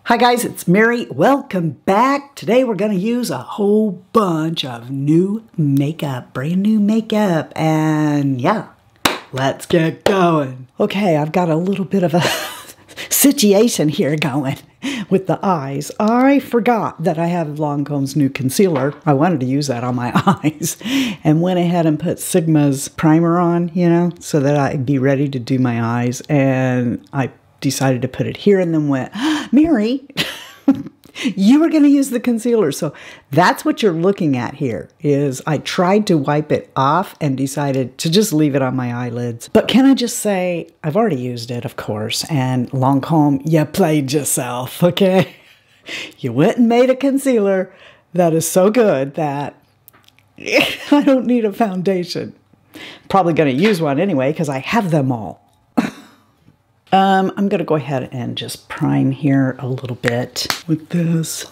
Hi guys, it's Mary. Welcome back. Today we're going to use a whole bunch of new makeup, brand new makeup, and yeah, let's get going. Okay, I've got a little bit of a situation here going with the eyes. I forgot that I have Lancome's new concealer. I wanted to use that on my eyes and went ahead and put Sigma's primer on, you know, so that I'd be ready to do my eyes, and I decided to put it here and then went, Mary, you were going to use the concealer. So that's what you're looking at here is I tried to wipe it off and decided to just leave it on my eyelids. But can I just say, I've already used it, of course, and Lancome, you played yourself, okay? You went and made a concealer that is so good that I don't need a foundation. Probably going to use one anyway because I have them all. I'm going to go ahead and just prime here a little bit with this.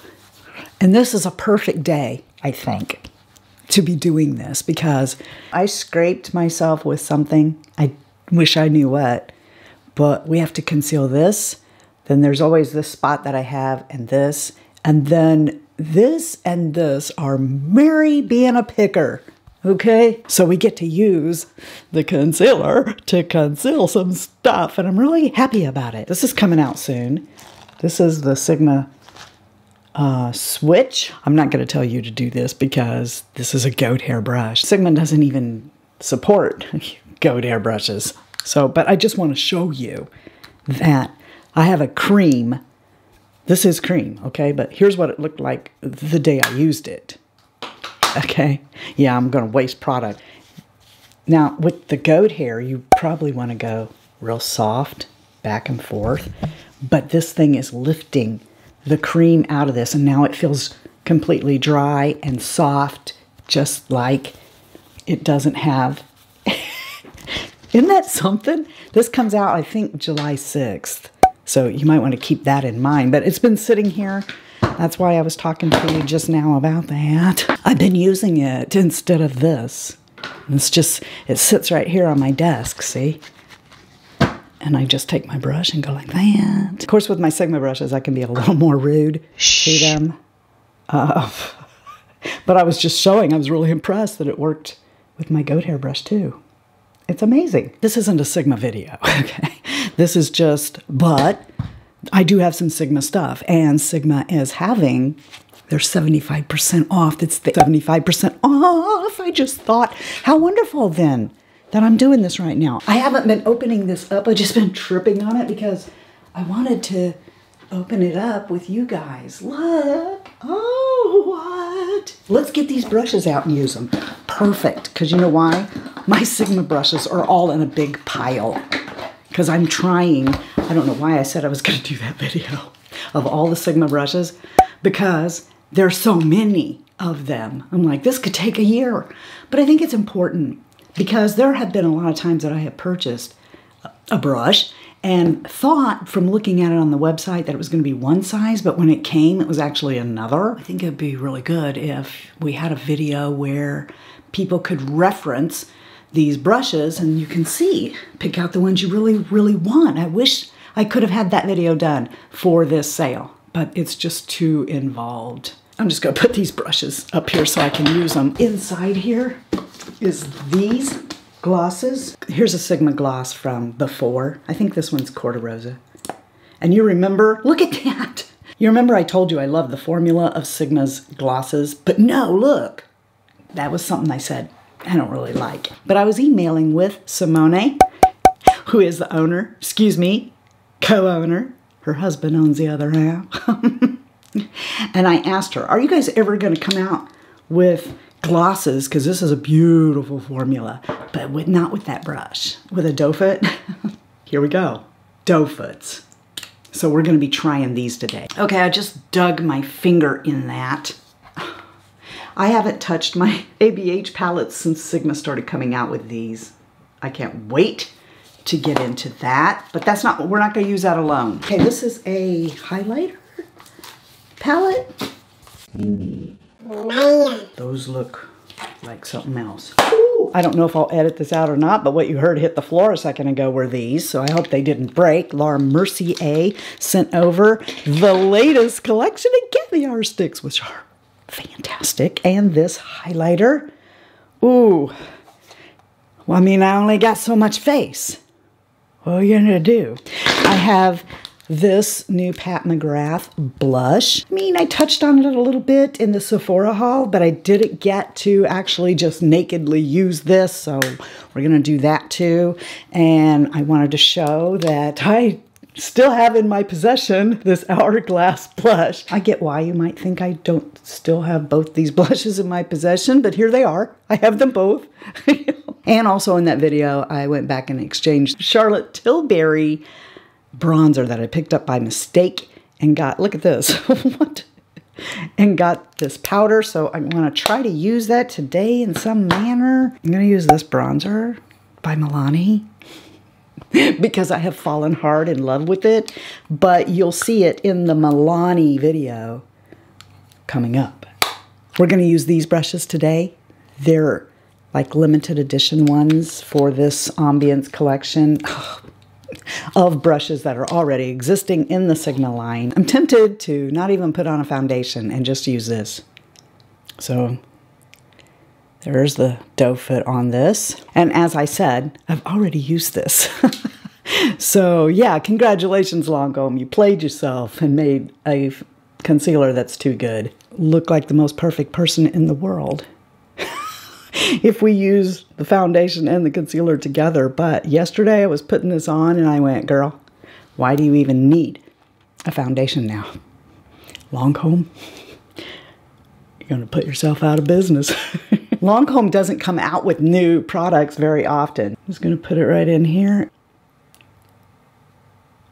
And this is a perfect day, I think, to be doing this because I scraped myself with something. I wish I knew what, but we have to conceal this. Then there's always this spot that I have and then this and this are Mary being a picker. Okay, so we get to use the concealer to conceal some stuff, and I'm really happy about it. This is coming out soon. This is the Sigma Switch. I'm not going to tell you to do this because this is a goat hair brush. Sigma doesn't even support goat hair brushes. So, but I just want to show you that I have a cream. This is cream, okay? But here's what it looked like the day I used it. Okay, yeah, I'm going to waste product. Now, with the goat hair, you probably want to go real soft, back and forth. But this thing is lifting the cream out of this, and now it feels completely dry and soft, just like it doesn't have. Isn't that something? This comes out, I think, July 6th. So you might want to keep that in mind. But it's been sitting here. That's why I was talking to you just now about that. I've been using it instead of this. It's just, it sits right here on my desk, see? And I just take my brush and go like that. Of course, with my Sigma brushes, I can be a little more rude to them. But I was just showing, I was really impressed that it worked with my goat hair brush too. It's amazing. This isn't a Sigma video, okay? This is just, but I do have some Sigma stuff, and Sigma is having their 75% off. It's the 75% off. I just thought, how wonderful then that I'm doing this right now. I haven't been opening this up. I've just been tripping on it because I wanted to open it up with you guys. Look. Oh, what? Let's get these brushes out and use them. Perfect. Because you know why? My Sigma brushes are all in a big pile. Because I'm trying, I don't know why I said I was going to do that video of all the Sigma brushes, because there's so many of them. I'm like, this could take a year. But I think it's important because there have been a lot of times that I have purchased a brush and thought from looking at it on the website that it was going to be one size, but when it came, it was actually another. I think it'd be really good if we had a video where people could reference these brushes and you can see, pick out the ones you really, really want. I wish I could have had that video done for this sale, but it's just too involved. I'm just gonna put these brushes up here so I can use them. Inside here is these glosses. Here's a Sigma gloss from before. I think this one's Corte Rosa. And you remember, look at that. You remember I told you I love the formula of Sigma's glosses, but no, look, that was something I said I don't really like. But I was emailing with Simone, who is the owner, excuse me, co-owner. Her husband owns the other half. And I asked her, are you guys ever going to come out with glosses? Because this is a beautiful formula, but not with that brush. With a doe foot. Here we go. Doe foots. So we're going to be trying these today. Okay, I just dug my finger in that. I haven't touched my ABH palettes since Sigma started coming out with these. I can't wait to get into that, but that's not, we're not going to use that alone. Okay, this is a highlighter palette. Those look like something else. Ooh, I don't know if I'll edit this out or not, but what you heard hit the floor a second ago were these, so I hope they didn't break. Laura Mercier sent over the latest collection of Caviar sticks, which are fantastic. And this highlighter. Ooh. Well, I mean, I only got so much face. What are you gonna do? I have this new Pat McGrath blush. I mean, I touched on it a little bit in the Sephora haul, but I didn't get to actually just nakedly use this, so we're gonna do that too. And I wanted to show that I still have in my possession this Hourglass blush. I get why you might think I don't still have both these blushes in my possession, but here they are. I have them both. And also in that video, I went back and exchanged Charlotte Tilbury bronzer that I picked up by mistake and got, look at this, what? And got this powder, so I want to try to use that today in some manner. I'm going to use this bronzer by Milani because I have fallen hard in love with it, but you'll see it in the Milani video coming up. We're going to use these brushes today. They're like limited edition ones for this Ambiance collection of brushes that are already existing in the Sigma line. I'm tempted to not even put on a foundation and just use this. So there's the doe foot on this. And as I said, I've already used this. So yeah, congratulations Lancome. You played yourself and made a concealer that's too good. Look like the most perfect person in the world if we use the foundation and the concealer together. But yesterday I was putting this on and I went, girl, why do you even need a foundation now? Lancome, you're going to put yourself out of business. Lancome doesn't come out with new products very often. I'm just going to put it right in here.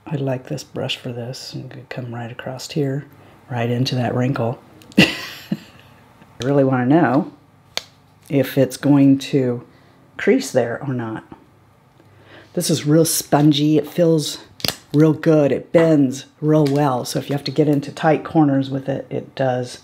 I like this brush for this. I'm going to come right across here, right into that wrinkle. I really want to know if it's going to crease there or not. This is real spongy. It feels real good. It bends real well. So if you have to get into tight corners with it, it does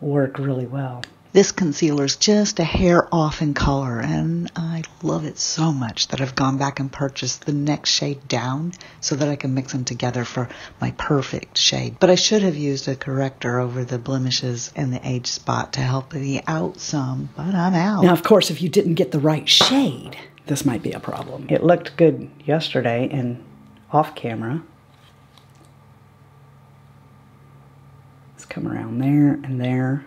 work really well. This concealer is just a hair off in color, and I love it so much that I've gone back and purchased the next shade down so that I can mix them together for my perfect shade. But I should have used a corrector over the blemishes and the age spot to help me out some, but I'm out. Now, of course, if you didn't get the right shade, this might be a problem. It looked good yesterday and off camera. Let's come around there and there.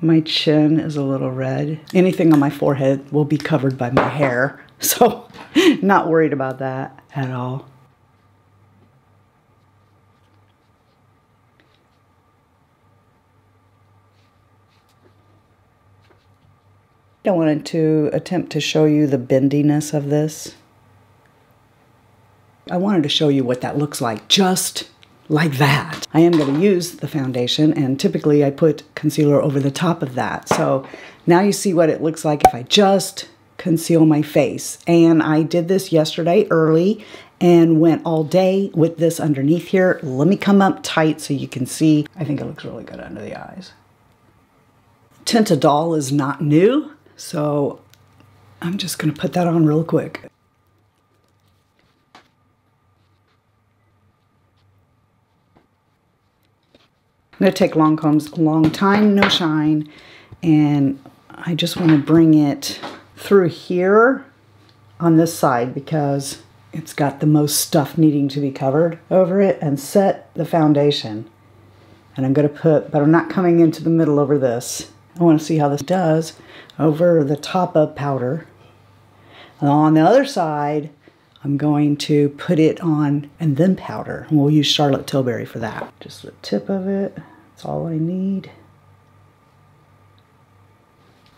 My chin is a little red. Anything on my forehead will be covered by my hair, so not worried about that at all. I wanted to attempt to show you the bendiness of this. I wanted to show you what that looks like, just like that. I am going to use the foundation, and typically I put concealer over the top of that. So now you see what it looks like if I just conceal my face. And I did this yesterday early and went all day with this underneath here. Let me come up tight so you can see. I think it looks really good under the eyes. Teint Idôle is not new, so I'm just going to put that on real quick. I'm going to take Lancome's Long Time No Shine, and I just want to bring it through here on this side because it's got the most stuff needing to be covered over it, and set the foundation. And I'm going to put, but I'm not coming into the middle over this. I want to see how this does over the top of powder. And on the other side, I'm going to put it on and then powder. And we'll use Charlotte Tilbury for that. Just the tip of it. That's all I need.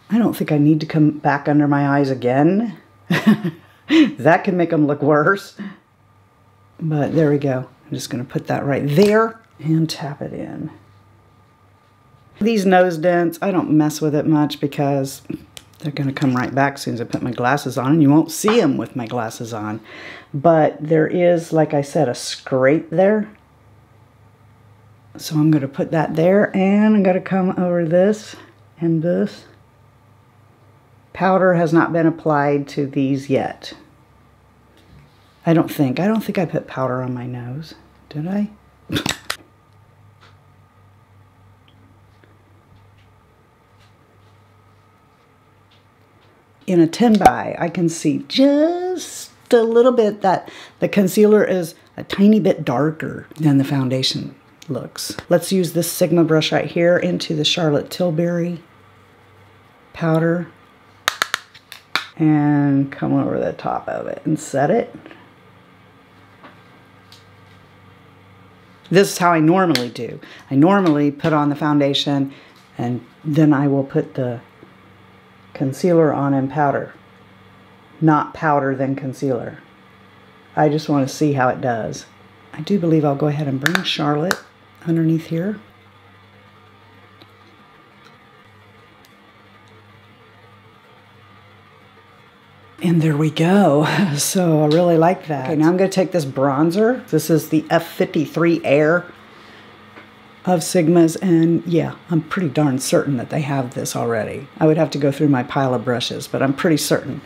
I don't think I need to come back under my eyes again. That can make them look worse. But there we go. I'm just going to put that right there and tap it in. These nose dents, I don't mess with it much because they're going to come right back as soon as I put my glasses on, and you won't see them with my glasses on. But there is, like I said, a scrape there. So I'm going to put that there, and I'm going to come over this And this powder has not been applied to these yet. I don't think I put powder on my nose. Did I? In a 10 by, I can see just a little bit that the concealer is a tiny bit darker than the foundation looks. Let's use this Sigma brush right here into the Charlotte Tilbury powder and come over the top of it and set it. This is how I normally do. I normally put on the foundation and then I will put the concealer on in powder. Not powder then concealer. I just want to see how it does. I do believe I'll go ahead and bring Charlotte underneath here. And there we go. So I really like that. Okay, now I'm going to take this bronzer. This is the F53 Air of Sigma's, and yeah, I'm pretty darn certain that they have this already. I would have to go through my pile of brushes, but I'm pretty certain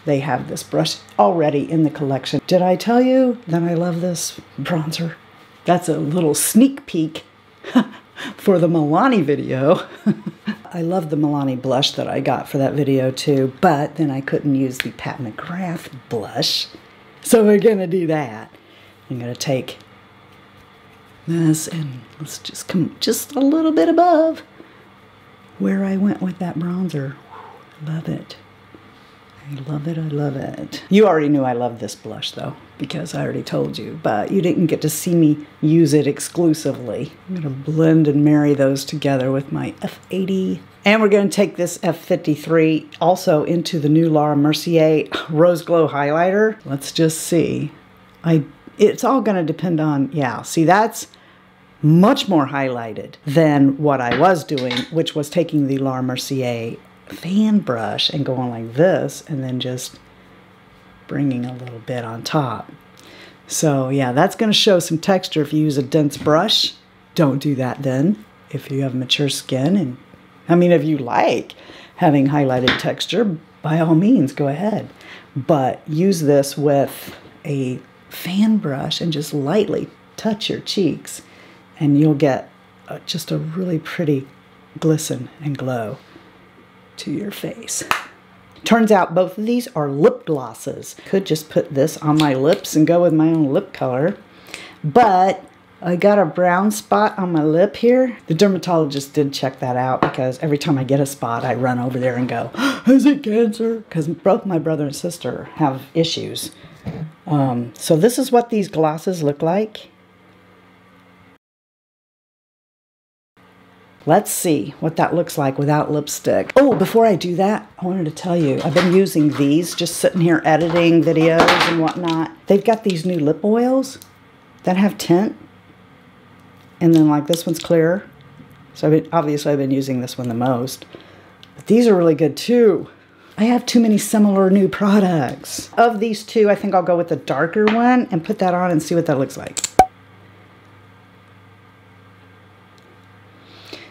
they have this brush already in the collection. Did I tell you that I love this bronzer? That's a little sneak peek for the Milani video. I love the Milani blush that I got for that video too, but then I couldn't use the Pat McGrath blush. So we're gonna do that. I'm gonna take this and let's just come just a little bit above where I went with that bronzer. Love it. I love it, I love it. You already knew I love this blush though, because I already told you, but you didn't get to see me use it exclusively. I'm gonna blend and marry those together with my F80. And we're gonna take this F53 also into the new Laura Mercier RoseGlow highlighter. Let's just see. It's all gonna depend on, yeah, see that's much more highlighted than what I was doing, which was taking the Laura Mercier fan brush and going like this and then just bringing a little bit on top. So yeah, that's going to show some texture if you use a dense brush. Don't do that then if you have mature skin. And I mean, if you like having highlighted texture, by all means go ahead, but use this with a fan brush and just lightly touch your cheeks and you'll get just a really pretty glisten and glow to your face. Turns out both of these are lip glosses. Could just put this on my lips and go with my own lip color, but I got a brown spot on my lip here. The dermatologist did check that out because every time I get a spot, I run over there and go, is it cancer? Because both my brother and sister have issues. So this is what these glosses look like. Let's see what that looks like without lipstick. Oh, before I do that, I wanted to tell you, I've been using these, just sitting here editing videos and whatnot. They've got these new lip oils that have tint. And then like this one's clear. So obviously I've been using this one the most. But these are really good too. I have too many similar new products. Of these two, I think I'll go with the darker one and put that on and see what that looks like.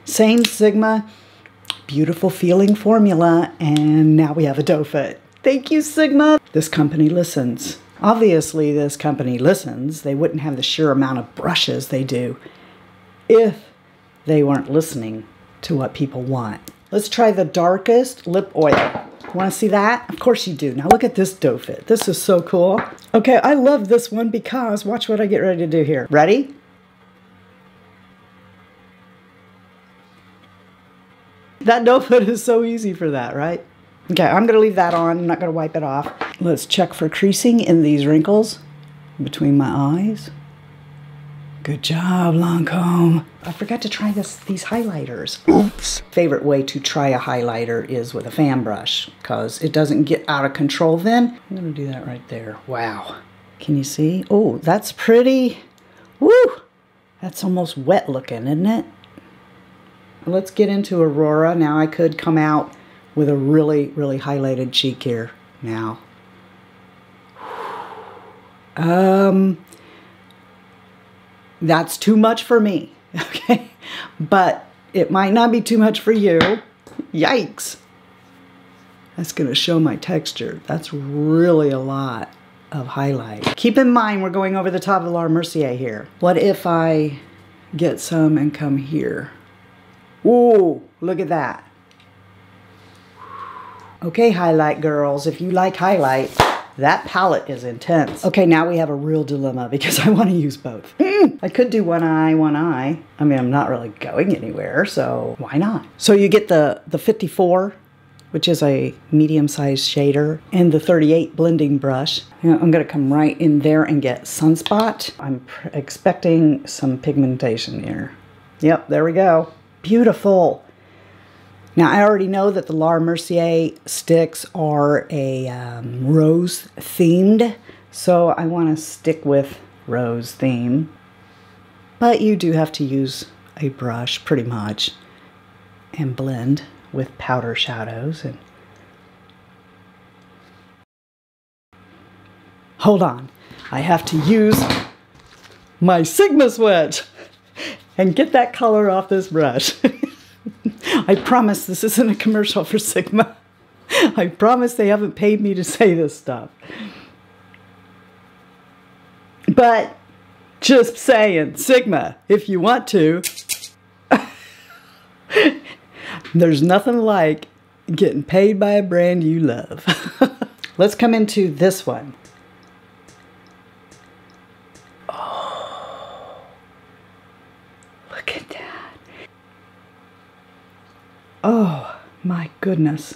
Same Sigma, beautiful feeling formula, and now we have a doe foot. Thank you, Sigma. This company listens. Obviously, this company listens. They wouldn't have the sheer amount of brushes they do if they weren't listening to what people want. Let's try the darkest lip oil. Want to see that? Of course you do. Now look at this doe fit. This is so cool. Okay, I love this one because watch what I get ready to do here. Ready? That doe foot is so easy for that, right? Okay, I'm going to leave that on. I'm not going to wipe it off. Let's check for creasing in these wrinkles between my eyes. Good job, Lancôme. I forgot to try these highlighters. Oops. Favorite way to try a highlighter is with a fan brush because it doesn't get out of control then. I'm going to do that right there. Wow. Can you see? Oh, that's pretty. Woo! That's almost wet looking, isn't it? Let's get into Aurora. Now I could come out with a really, really highlighted cheek here now. That's too much for me, okay? But it might not be too much for you. Yikes. That's going to show my texture. That's really a lot of highlight. Keep in mind, we're going over the top of La Mercier here. What if I get some and come here? Ooh, look at that. Okay, highlight girls, if you like highlight, that palette is intense. Okay, now we have a real dilemma because I want to use both. I could do one eye, one eye. I mean, I'm not really going anywhere, so why not? So you get the 54, which is a medium-sized shader, and the 38 blending brush. You know, I'm gonna come right in there and get Sunspot. I'm expecting some pigmentation here. Yep, there we go. Beautiful. Now, I already know that the La Mercier sticks are a rose themed, so I want to stick with rose theme. But you do have to use a brush pretty much and blend with powder shadows. And hold on, I have to use my Sigma switch and get that color off this brush. I promise this isn't a commercial for Sigma. I promise they haven't paid me to say this stuff. But just saying, Sigma, if you want to, there's nothing like getting paid by a brand you love. Let's come into this one. Oh, look at that. Oh my goodness.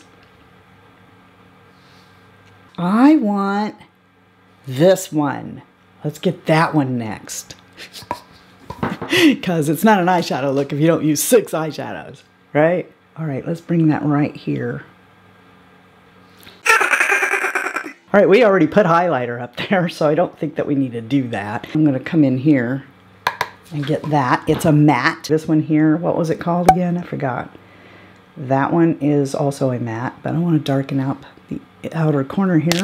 I want this one. Let's get that one next. Because it's not an eyeshadow look if you don't use 6 eyeshadows, right? All right, let's bring that right here. All right, we already put highlighter up there, so I don't think that we need to do that. I'm gonna come in here and get that. It's a matte. This one here, what was it called again? I forgot. That one is also a matte, but I want to darken up the outer corner here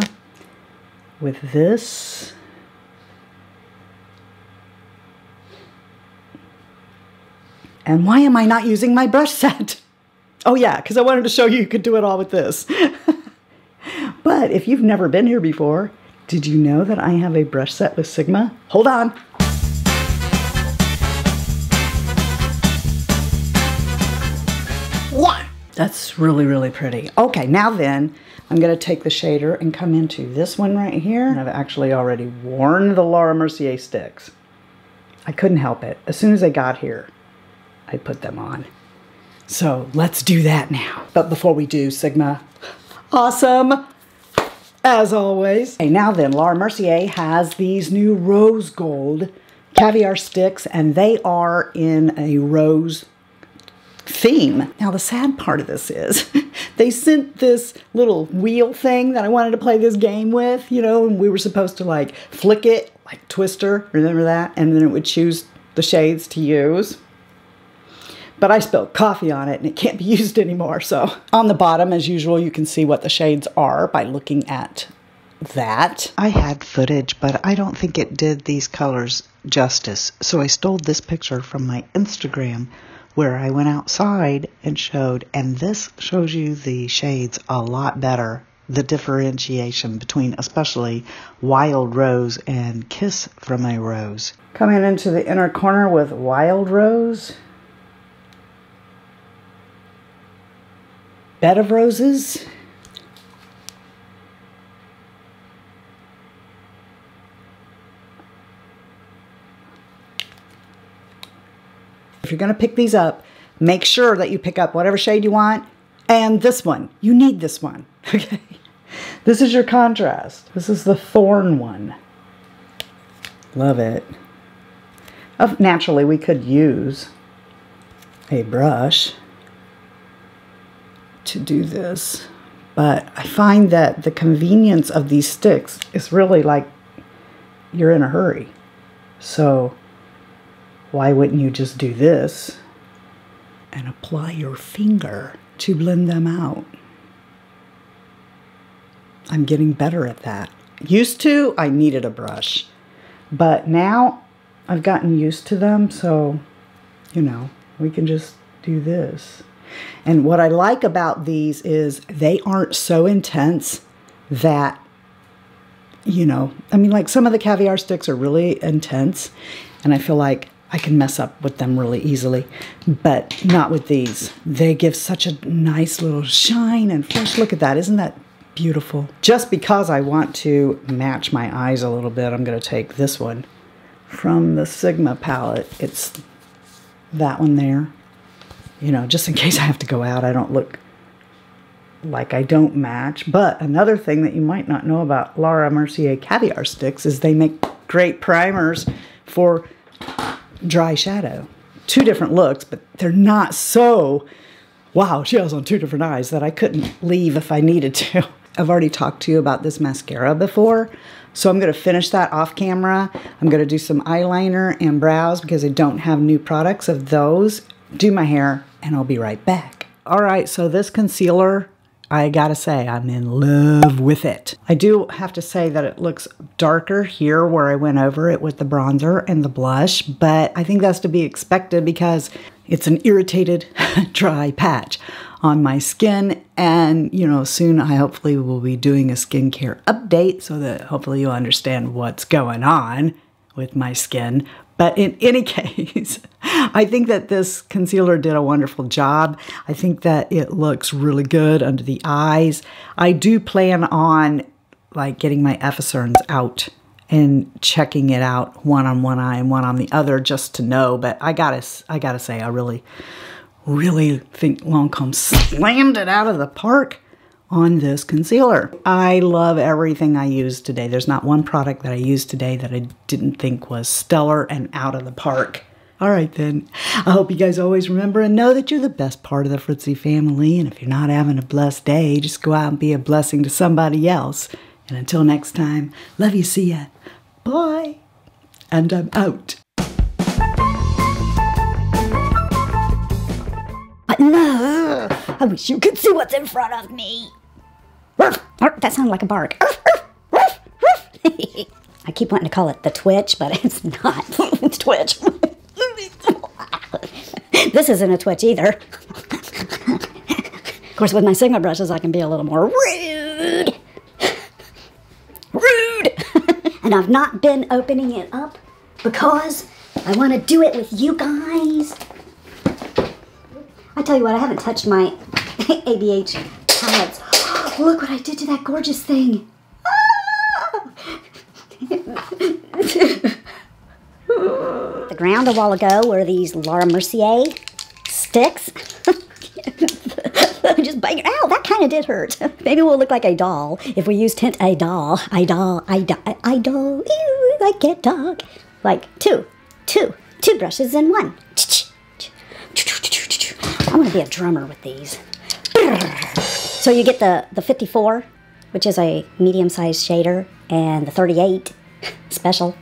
with this. And why am I not using my brush set? Oh yeah, because I wanted to show you could do it all with this. But if you've never been here before, did you know that I have a brush set with Sigma? Hold on. That's really, really pretty. Okay, now then, I'm gonna take the shader and come into this one right here. I've actually already worn the La Mercier sticks. I couldn't help it. As soon as I got here, I put them on. So let's do that now. But before we do, Sigma, awesome, as always. Okay, now then, La Mercier has these new rose gold caviar sticks, and they are in a rose theme. Now the sad part of this is they sent this little wheel thing that I wanted to play this game with, you know, and we were supposed to like flick it like Twister, remember that? And then it would choose the shades to use. But I spilled coffee on it and it can't be used anymore. So on the bottom, as usual, you can see what the shades are by looking at that. I had footage, but I don't think it did these colors justice. So I stole this picture from my Instagram where I went outside and showed, and this shows you the shades a lot better, the differentiation between especially Wild Rose and Kiss from a Rose. Coming into the inner corner with Wild Rose, Bed of Roses, if you're going to pick these up, make sure that you pick up whatever shade you want. And this one. You need this one. Okay. This is your contrast. This is the Thorn one. Love it. Naturally, we could use a brush to do this. But I find that the convenience of these sticks is really like you're in a hurry. So why wouldn't you just do this and apply your finger to blend them out? I'm getting better at that. Used to, I needed a brush. But now, I've gotten used to them, so, you know, we can just do this. And what I like about these is they aren't so intense that, you know, I mean, like some of the Caviar sticks are really intense, and I feel like I can mess up with them really easily, but not with these. They give such a nice little shine and flush. Look at that. Isn't that beautiful? Just because I want to match my eyes a little bit, I'm going to take this one from the Sigma palette. It's that one there. You know, just in case I have to go out, I don't look like I don't match. But another thing that you might not know about Laura Mercier Caviar sticks is they make great primers for dry shadow. Two different looks, but they're not so, wow, she has on two different eyes, that I couldn't leave if I needed to. I've already talked to you about this mascara before, so I'm going to finish that off camera. I'm going to do some eyeliner and brows because I don't have new products of those. Do my hair, and I'll be right back. All right, so this concealer, I gotta say, I'm in love with it. I do have to say that it looks darker here where I went over it with the bronzer and the blush, but I think that's to be expected because it's an irritated, dry patch on my skin. And, you know, soon I hopefully will be doing a skincare update so that hopefully you'll understand what's going on with my skin. But in any case, I think that this concealer did a wonderful job. I think that it looks really good under the eyes. I do plan on like getting my Effercerns out and checking it out, one on one eye and one on the other, just to know. But I gotta say, I really think Lancome slammed it out of the park on this concealer. I love everything I used today. There's not one product that I used today that I didn't think was stellar and out of the park. All right then, I hope you guys always remember and know that you're the best part of the Fritzy family, and if you're not having a blessed day, just go out and be a blessing to somebody else. And until next time, love you, see ya, bye, and I'm out. But no, I wish you could see what's in front of me. That sounded like a bark. I keep wanting to call it the twitch, but it's not. It's twitch. This isn't a twitch either. Of course, with my Sigma brushes, I can be a little more rude. Rude! And I've not been opening it up because I want to do it with you guys. I tell you what, I haven't touched my ABH palettes. Look what I did to that gorgeous thing. The ground a while ago were these Laura Mercier sticks. Just bang it out. That kind of did hurt. Maybe we'll look like a doll if we use Teint Idole. Idole. Ew, I can't talk. Like two brushes in one. I want to be a drummer with these. So you get the 54, which is a medium-sized shader, and the 38 special.